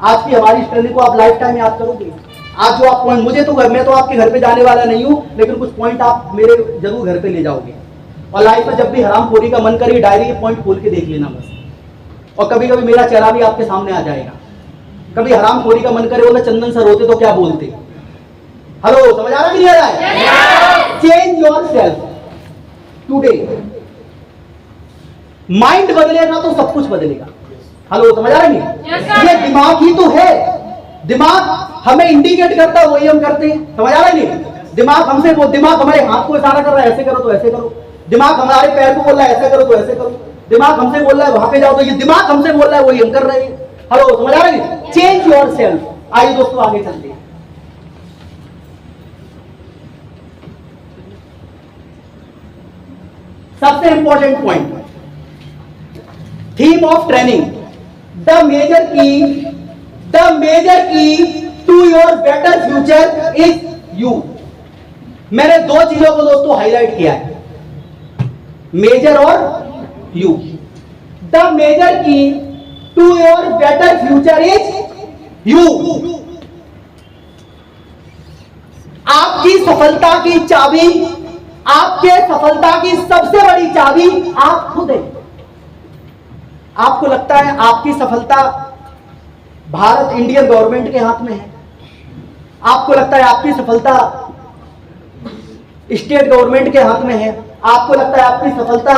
आज की हमारी ट्रेनिंग को आप लाइफ टाइम याद करोगे। आज जो आप पॉइंट, मैं तो आपके घर पे जाने वाला नहीं हूं, लेकिन कुछ पॉइंट आप मेरे जरूर घर पे ले जाओगे। और लाइफ में जब भी हरामखोरी का मन करे, डायरी के पॉइंट खोल के देख लेना बस। और कभी कभी मेरा चेहरा भी आपके सामने आ जाएगा। कभी हरामखोरी का मन करे, बोला चंदन सर होते तो क्या बोलते। हेलो, समझ आ रहा नहीं आ रहा है? Change your self today. Mind बदलेगा तो सब कुछ बदलेगा। हेलो, समझ आ रहा नहीं? ये दिमाग ही तो है। दिमाग हमें इंडिकेट करता है, वही हम करते हैं। समझ आ रहा नहीं? दिमाग हमारे हाथ को इशारा कर रहा है, ऐसे करो तो ऐसे करो। दिमाग हमारे पैर को बोल रहा है, ऐसे करो तो ऐसे करो। दिमाग हमसे बोल रहा है वहां पे जाओ, तो ये दिमाग हमसे बोल रहा है, वही हम कर रहे हैं। हेलो, समझ आ रहा है? Change yourself. आइए दोस्तों आगे चलते हैं। सबसे important point, theme of training, the major key to your better future is you. मैंने दो चीजों को दोस्तों हाईलाइट किया है, मेजर और you. The major key to your better future is you. आपकी सफलता की चाबी, आपके सफलता की सबसे बड़ी चाबी आप खुद हैं। आपको लगता है आपकी सफलता भारत इंडियन गवर्नमेंट के हाथ में है, आपको लगता है आपकी सफलता स्टेट गवर्नमेंट के हाथ में है, आपको लगता है आपकी सफलता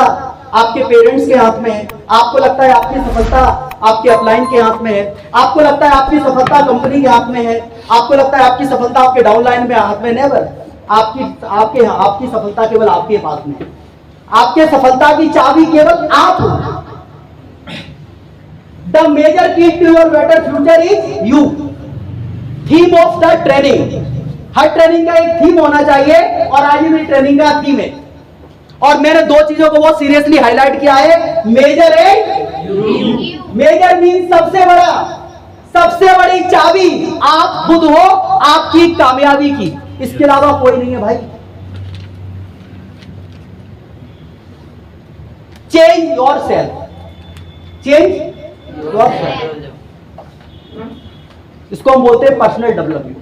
आपके पेरेंट्स के हाथ में है, आपको लगता है आपकी सफलता आपके अपलाइन के हाथ में है, आपको लगता है आपकी सफलता कंपनी के हाथ में है, आपको लगता है आपकी सफलता आपके डाउनलाइन में हाथ में। नेवर। आपकी सफलता केवल आपके पास में है। आपके सफलता की चाबी केवल आप हो। The major key to your better future is you. Theme of the training, हर ट्रेनिंग का एक थीम होना चाहिए और आज मेरी ट्रेनिंग का थीम है और मैंने दो चीजों को बहुत सीरियसली हाईलाइट किया है, major and you. Major mean सबसे बड़ा, सबसे बड़ी चाबी आप खुद हो आपकी कामयाबी की, इसके अलावा कोई नहीं है भाई। Change your self, change your self, इसको हम बोलते हैं पर्सनल डेवलपमेंट,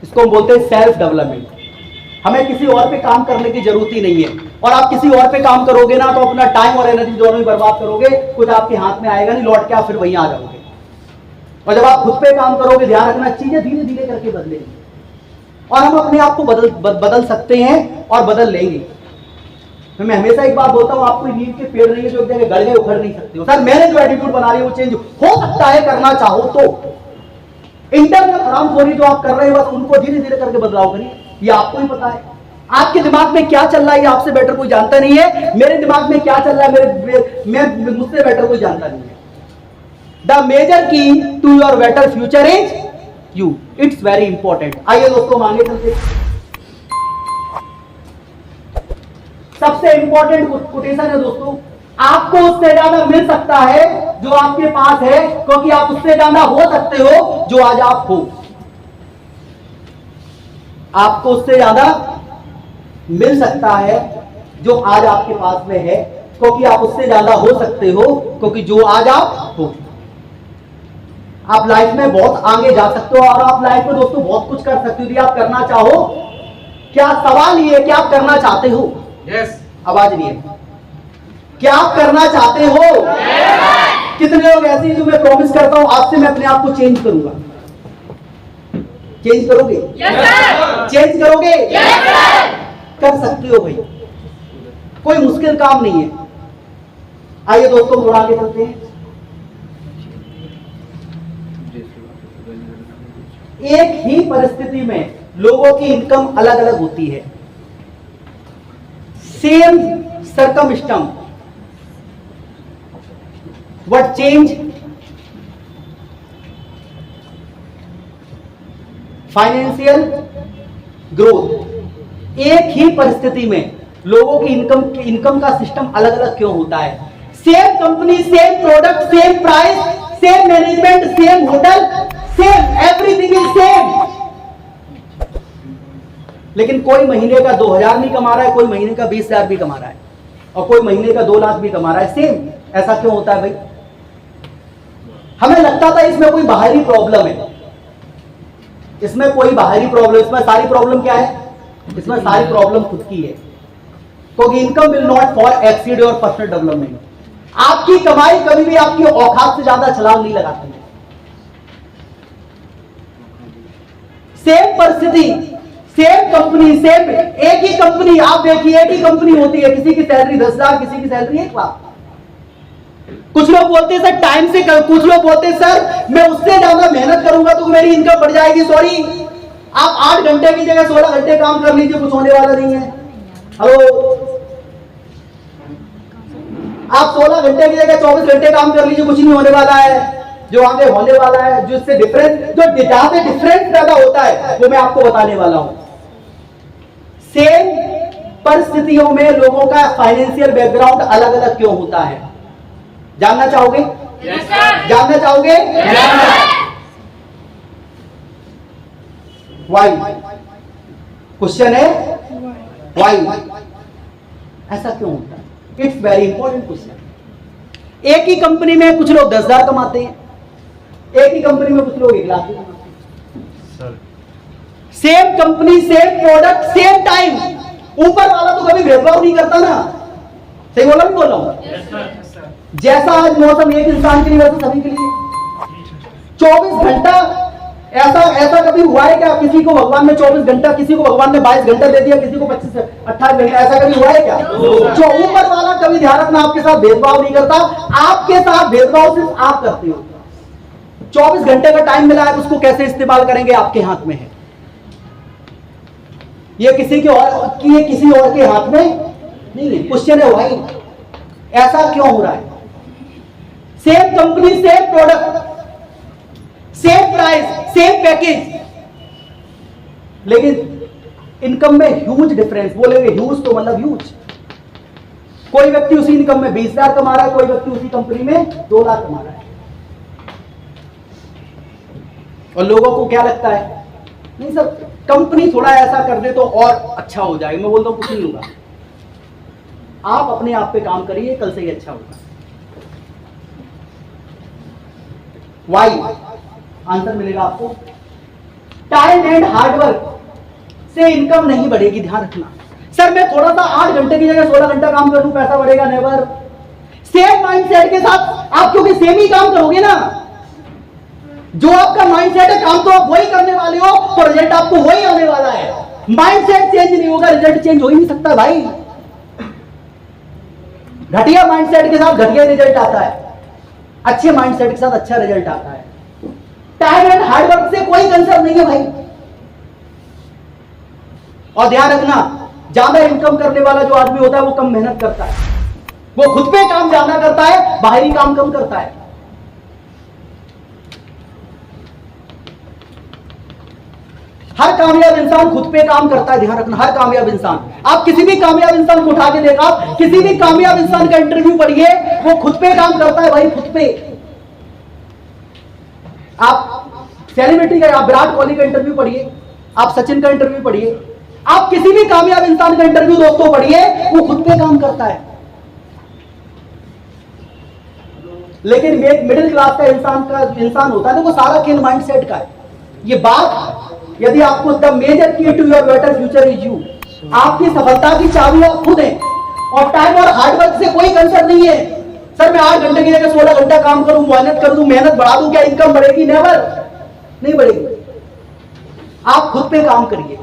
इसको हम बोलते हैं सेल्फ डेवलपमेंट। हमें किसी और पे काम करने की जरूरत ही नहीं है, और आप किसी और पे काम करोगे ना तो अपना टाइम और एनर्जी दोनों ही बर्बाद करोगे, कुछ आपके हाथ में आएगा नहीं, लौट के आप फिर वहीं आ जाओगे। और जब आप खुद पे काम करोगे, ध्यान रखना, चीजें धीरे धीरे करके बदलेंगी और हम अपने आप को बदल सकते हैं और बदल लेंगे। तो मैं हमेशा एक बात बोलता हूं, आपको नींव के पेड़ नहीं है जो एक जगह गड़ गए उखड़ नहीं सकते हो। सर मैंने जो एटीट्यूड बना रही है वो चेंज हो सकता है, करना चाहो तो। इंटरनल हरामखोरी जो आप कर रहे हो बस उनको धीरे धीरे करके बदलाव करिए, ये आपको ही पता है। आपके दिमाग में क्या चल रहा है आपसे बेटर कोई जानता नहीं है, मेरे दिमाग में क्या चल रहा है मुझसे बेटर कोई जानता नहीं है। The major key to your better future is you, it's very important. आइए दोस्तों आगे चलते। सबसे इंपॉर्टेंट कोटेशन है दोस्तों, आपको उससे ज्यादा मिल सकता है जो आपके पास है, क्योंकि आप उससे ज्यादा हो सकते हो जो आज आप हो। आपको उससे ज्यादा मिल सकता है जो आज आपके पास में है, क्योंकि आप उससे ज्यादा हो सकते हो क्योंकि जो आज आप हो। आप लाइफ में बहुत आगे जा सकते हो और आप लाइफ में दोस्तों बहुत कुछ कर सकते हो यदि आप करना चाहो। क्या सवाल ये है कि आप करना चाहते हो?
Yes.
आवाज नहीं है, क्या आप करना चाहते हो? Yes. कितने लोग ऐसे हैं जो मैं प्रॉमिस करता हूं आज से मैं अपने आप को चेंज करूंगा? चेंज करोगे?
Yes, sir.
चेंज करोगे?
Yes, sir.
कर सकते हो भाई, कोई मुश्किल काम नहीं है। आइए दोस्तों थोड़ा आगे चलते हैं। एक ही परिस्थिति में लोगों की इनकम अलग अलग होती है। Same circumstance, what change? Financial growth. एक ही परिस्थिति में लोगों की इनकम का सिस्टम अलग अलग क्यों होता है? Same company, same product, same price, same management, same hotel, same everything is same, लेकिन कोई महीने का 2000 नहीं कमा रहा है, कोई महीने का 20,000 भी कमा रहा है और कोई महीने का 2 लाख भी कमा रहा है। सेम, ऐसा क्यों होता है भाई? हमें लगता था इसमें कोई बाहरी प्रॉब्लम है, इसमें कोई बाहरी प्रॉब्लम, इसमें सारी प्रॉब्लम क्या है? इसमें सारी प्रॉब्लम खुद की है, क्योंकि income will not for exceed your personal development. आपकी कमाई कभी भी आपकी औकात से ज्यादा छलांग नहीं लगाती है। सेम परिस्थिति, सेम कंपनी, सेम एक ही कंपनी, आप देखिए एक ही कंपनी होती है, किसी की सैलरी 10,000, किसी की सैलरी 1 लाख। कुछ लोग बोलते हैं सर टाइम से कर, कुछ लोग बोलते हैं सर मैं उससे ज्यादा मेहनत करूंगा तो मेरी इनकम बढ़ जाएगी। सॉरी, आप 8 घंटे की जगह 16 घंटे काम कर लीजिए, कुछ होने वाला नहीं है। हेलो, आप 16 घंटे की जगह 24 घंटे काम कर लीजिए, कुछ नहीं होने वाला है। जो आगे होने वाला है, जो इससे डिफरेंस, जो जहां से डिफरेंस ज्यादा होता है वो मैं आपको बताने वाला हूं। सेम परिस्थितियों में लोगों का फाइनेंशियल बैकग्राउंड अलग अलग क्यों होता है? जानना चाहोगे? जानना चाहोगे? वाई? क्वेश्चन है वाई, ऐसा क्यों होता है? It's very important question. एक ही कंपनी में कुछ लोग 10,000 कमाते हैं, एक ही कंपनी में कुछ लोग 1 लाख कमाते हैं। Same company, same product, same time. ऊपर वाला तो कभी भेदभाव नहीं करता ना। सही बोला नहीं बोल रहा हूं? जैसा आज मौसम एक इंसान के लिए वैसा सभी के लिए। 24 घंटा ऐसा कभी हुआ है क्या? किसी को भगवान ने 24 घंटा, किसी को भगवान ने 22 घंटा दे दिया, किसी को 25 से 28 घंटा, ऐसा कभी हुआ है क्या? जो ऊपर वाला कभी ध्यान रखना आपके साथ भेदभाव नहीं करता। आपके साथ भेदभाव सिर्फ आप करते हो। 24 घंटे का टाइम मिला है, उसको कैसे इस्तेमाल करेंगे आपके हाथ में है। ये किसी के और की, ये किसी और के हाथ में नहीं। क्वेश्चन है भाई, ऐसा क्यों हो रहा है? Same company, same product, same price, same package, लेकिन इनकम में ह्यूज डिफरेंस। बोलेंगे ह्यूज तो मतलब ह्यूज। कोई व्यक्ति उसी इनकम में 20,000 कमा रहा है, कोई व्यक्ति उसी कंपनी में 2 लाख कमा रहा है। और लोगों को क्या लगता है? नहीं सर, कंपनी थोड़ा ऐसा कर दे तो और अच्छा हो जाएगा। मैं बोलता हूं कुछ नहीं होगा। आप अपने आप पे काम करिए, कल से ही अच्छा होगा। वाई? आंसर मिलेगा आपको। टाइम एंड हार्डवर्क से इनकम नहीं बढ़ेगी, ध्यान रखना। सर मैं थोड़ा सा 8 घंटे की जगह 16 घंटा काम कर लूं, पैसा बढ़ेगा? नेवर। सेम माइंडसेट के साथ आप क्योंकि सेम ही काम करोगे ना। जो आपका माइंडसेट है, काम तो आप वही करने वाले हो, तो रिजल्ट आपको वही आने वाला है। माइंडसेट चेंज नहीं होगा, रिजल्ट चेंज हो ही नहीं सकता भाई। घटिया माइंडसेट के साथ घटिया रिजल्ट आता है, अच्छे माइंडसेट के साथ अच्छा रिजल्ट आता है। टाइम एंड हार्डवर्क से कोई कंसर्न नहीं है भाई। और ध्यान रखना, ज्यादा इनकम करने वाला जो आदमी होता है वो कम मेहनत करता है। वो खुद पे काम ज्यादा करता है, बाहरी काम कम करता है। हर कामयाब इंसान खुद पे काम करता है, ध्यान रखना। हर कामयाब इंसान, आप किसी भी कामयाब इंसान को उठा के देखा, किसी भी कामयाब इंसान का इंटरव्यू पढ़िए, वो खुद पे काम करता है भाई, खुद पे। आप सेलिब्रिटी का, आप विराट कोहली का इंटरव्यू पढ़िए, आप सचिन का इंटरव्यू पढ़िए, आप किसी भी कामयाब इंसान का इंटरव्यू दोस्तों पढ़िए, वो खुद पे काम करता है। लेकिन एक मिडिल क्लास का इंसान होता है ना, वो सारा खेल माइंडसेट का है। ये बात, यदि आपको the major key to your better future is you, आपकी सफलता की चाबी आप खुद हैं। और टाइम और हार्डवर्क से कोई कंसर्न नहीं है। सर मैं 8 घंटे की जगह 16 घंटा काम करूं, मेहनत कर दूं, मेहनत बढ़ा दूं, क्या इनकम बढ़ेगी? नेवर, नहीं बढ़ेगी। आप खुद पे काम करिए।